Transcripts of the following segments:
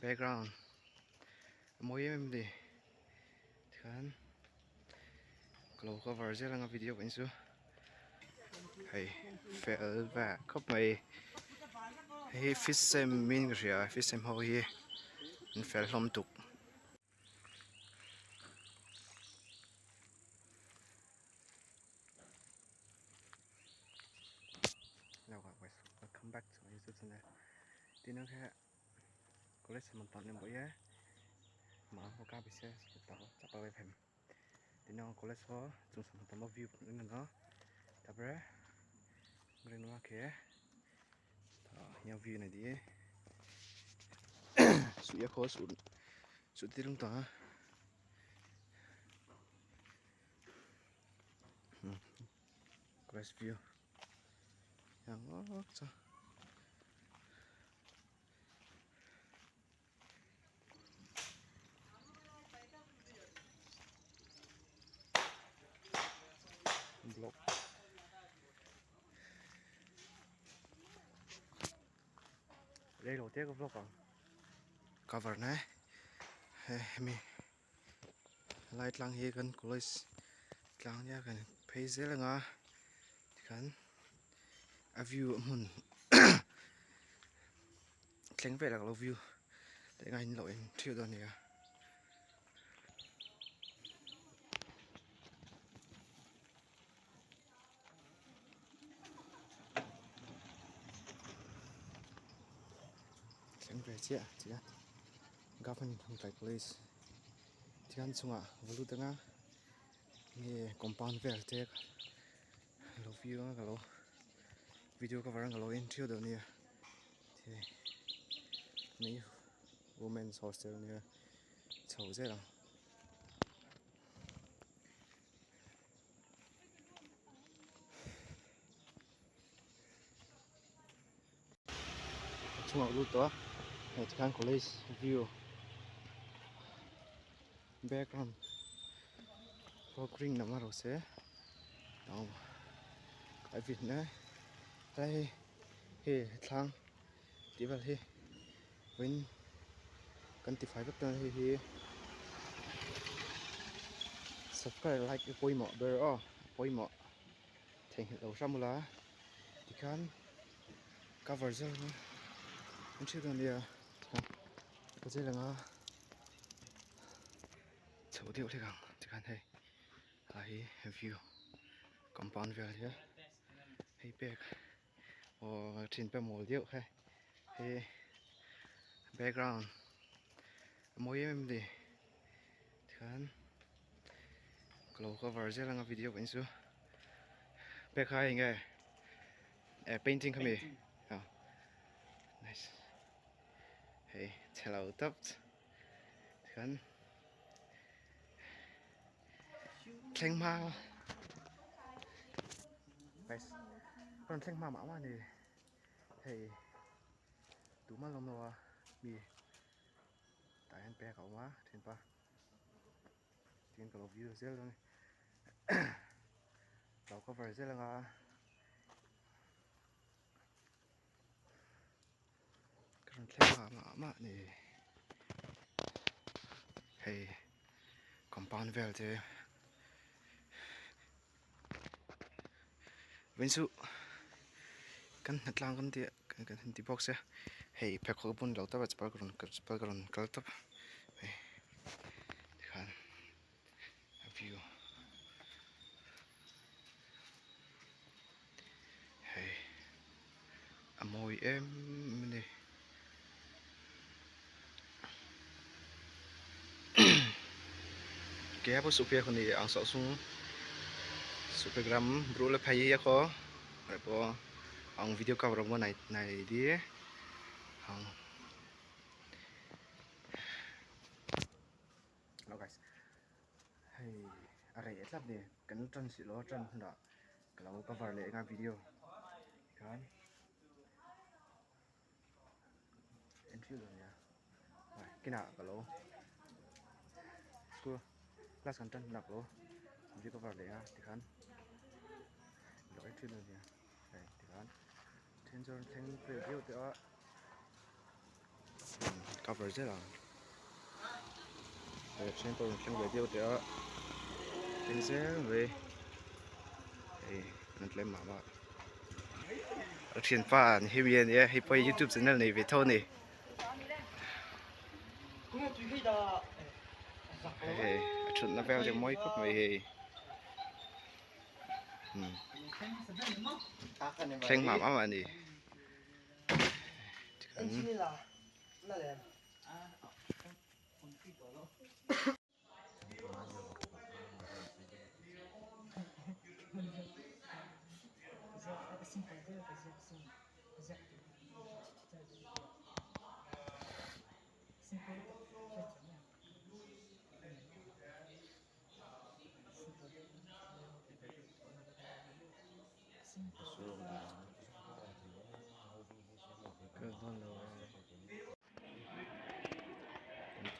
background mỗi em đi kan kalau cover je lang video kan su hay fel và khóc mày hay fish sem min cái fish sem ho hi fel lom tuk now welcome back to my YouTube channel tin nó khác có lẽ sẽ một tuần em bữa nhé mà không có bị xe tao chắc bao em tin nó có lẽ số chúng sẽ một tuần bao view nên nó tập ra mình nó kia nhau view này đi sụt khó sụt tí lung ta grass view yang ngót sao block đây đầu tiên có block không cover này mi light lang hi kan college lang ya kan page la nga kan a view mun kleng ve la lo view để ngay lo in thiêu đó nè kleng ve chia chia government hong tai college thian chunga volu tanga nge compound ve te lo view nga lo video cover nga lo in thiêu đó nè thì mấy women's hostel nè chầu dễ lắm chung ngọc lúc đó này kan college view background for green nằm ở xe nào cái việc này đây he thang tí vào he when cần tí phải bắt đầu he subscribe like cái bôi mọ bơ bôi mọ thành đầu xăm lá thì kan cover rồi anh chưa còn đi à có gì là ngã chấu điệu thế càng thì kan thấy hay view compound về thế hay back trên pe mồi điệu hay background mỗi em đi kan kalau cover je lang video kan su back hai nghe painting kami nice hey hello top kan kleng ma guys còn kleng ma mà này hey đủ mà lòng nó bị tại anh pe cậu má thiên pa thiên cầu view rất luôn đầu cover rất là còn kleng ma này hey compound vel thế ven su kan hatlang kan ti box ya hey pe ko pun lo ta ba chpal kron kal top hey kan view hey amoi em này kia bố super con này ăn sọ sung supergram bro là phải ya ko rồi po ang video cover mo này đi ang lo guys hey are et lap de kan tran si lo tran da kalau cover le nga video kan entry rồi nha cái nào kalau school class kan tran nak lo video cover le nga thì kan lo entry rồi nha thì kan Tenzor thing video đó cover chứ là để trên tôi trong video thì trên xe về thì mình lên mà bạn ở trên pha thì hiện nhé hay quay YouTube channel này về thôi này chuyện nó vào cho mỗi phút về khen mà bạn đi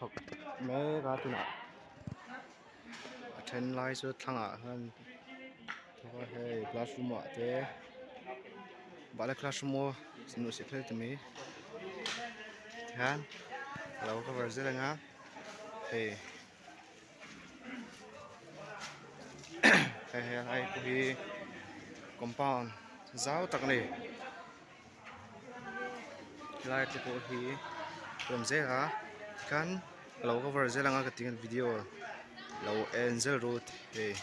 thật mấy ra từ nào trên live số thằng ạ hơn thôi hey classroom ạ thế bạn là classroom xin lỗi sẽ phải từ mấy han lâu có vào dưới ngã hey hey hey cô hi compound giáo tắc này lại thì cô hi làm gì hả kan lâu có vào dưới ngã cái tiếng video lâu Angel Road hey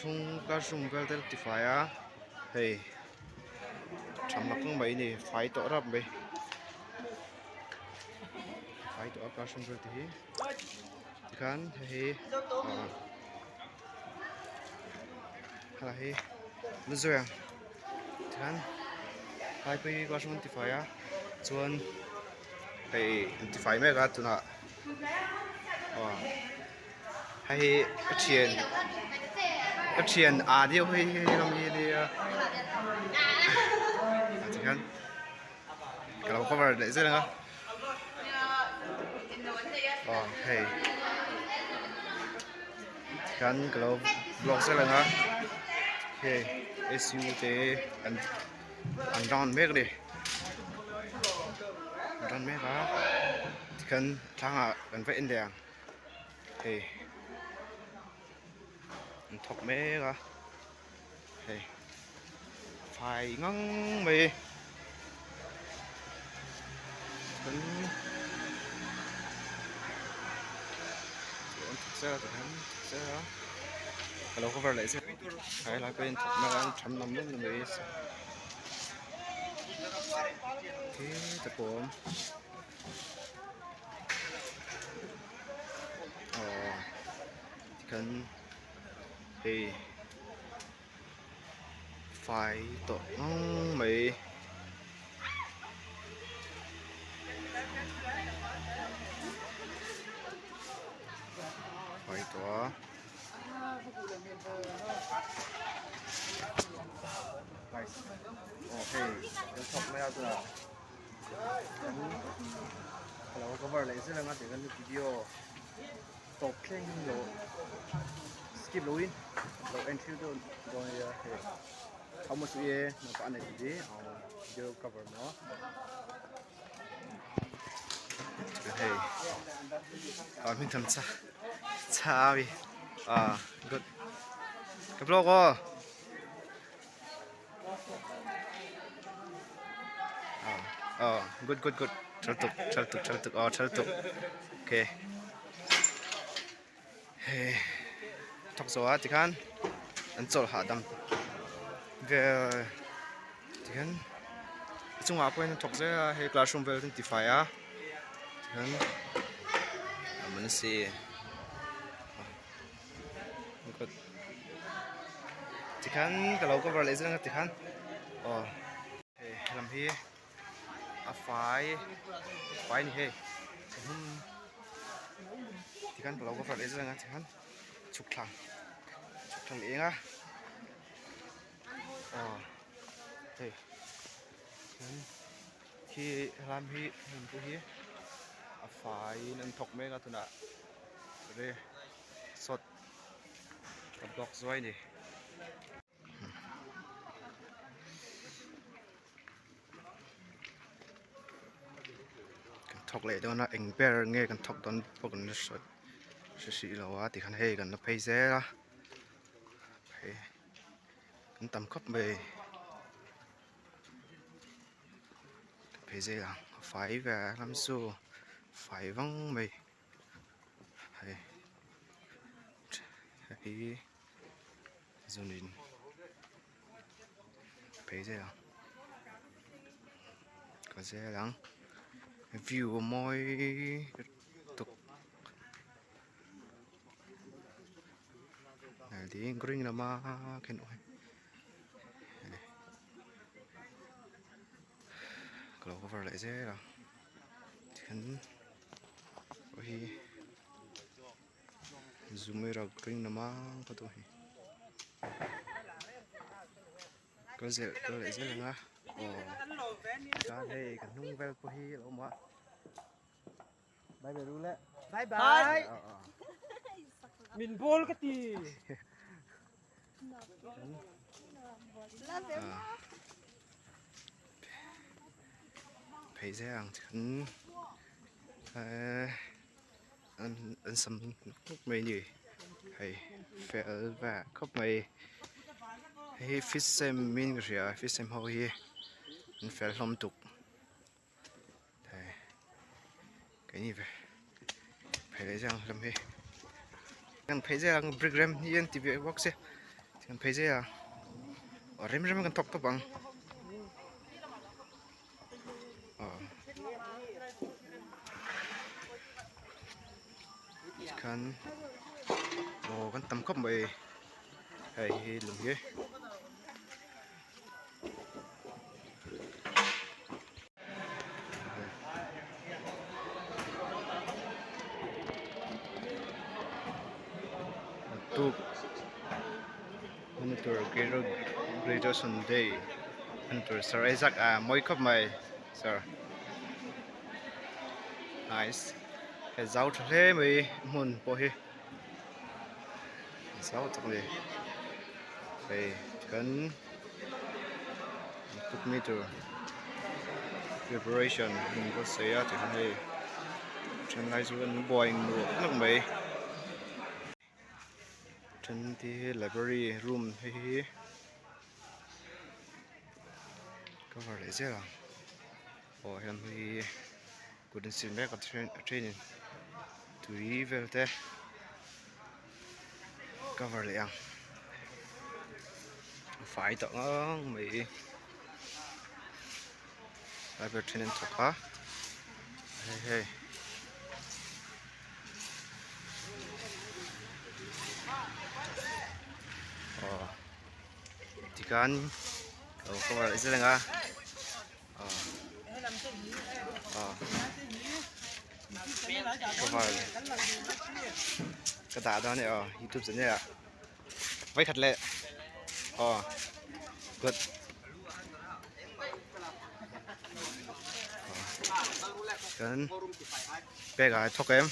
chung classroom về tới phải à hey chăm mặc cũng mấy này phải tỏ ra mấy phải tỏ classroom về thì kan hey là hey nó rồi kan hai cái classroom thì phải à chuan hey thì phải mấy cái tụi nó hay chuyện à điều hay làm gì đi thì kan kalau cover đấy rất là hey kan kalau blog rất là okay SUT and down mấy cái down mấy cái kan thằng à cần phải in đèn hey thọc mấy cái hey phải ngang mày thực ra kalau cover lại sẽ hay là quên mà ăn chấm nấm luôn người thế tập của cần thì phải tổ mày phải tổ ok cái thọc mấy thứ nào kalau cover lại sẽ là ngắt để cái video top kênh rồi skip login rồi entry rồi không một số gì mà bạn này gì video cover nó hey mình thầm cha đi good cái blog good 철뚝 철뚝 오케이 hey 턱 좋아 지간 안쪽 하담 về 지간 chung 앞에 있는 턱제 해 클래스룸 벨 디파야 지간 mình see good 지간 kalau cover lại rất là 지간 làm hi phải này hey 지간 kalau cover lại rất là 지간 chụp thằng ấy á hey khi làm hi mình cũng hi phải nên thọc mấy cái thứ nào đây sốt tập block rồi đi thọc lệ đó là anh bé nghe cần thọc đón bốc nó sợi sĩ là quá thì khăn hay cần nó phải dễ ra phải cần tầm cấp về phải dễ là phải về làm số phải vắng mày hay hay dùng đến phải dễ là có dễ lắm view môi tục này thì green là mà cái nỗi kalau cover lại dễ là kan oi zoom ra green là mà có tôi có lại dễ là ngã ra đây kan nung vel po hi lo ma bye bye luôn Bye bye. à Mình bol cái gì? phải dễ rằng kan anh sắm cốc mày nhỉ hay phải và cốc mày hay fish xem min cái gì à fish xem hao hi anh phải làm tục cái gì vậy phải lấy rằng làm gì kan phải dễ rằng break ram hiền TV box ấy kan phải dễ à ở ram ram kan top top bằng kan kan tầm cấp mày hay lùng ghê tu monitor Greater Sunday monitor Sir Isaac mỗi cấp mày Sir nice cái giáo thế mày muốn bỏ hi giáo thật này phải cần túc meter preparation mình có xây thì hôm nay trên này chúng bồi nước mấy trên thì library room hay cover lại chứ à or em thì couldn't see back at training to về thế cover lại ăn phải tận mấy library training thuộc hả hey hey thì kan cover lại chứ là cover cái tạ đó này YouTube dẫn này vay thật lệ good kan bé gái thóc em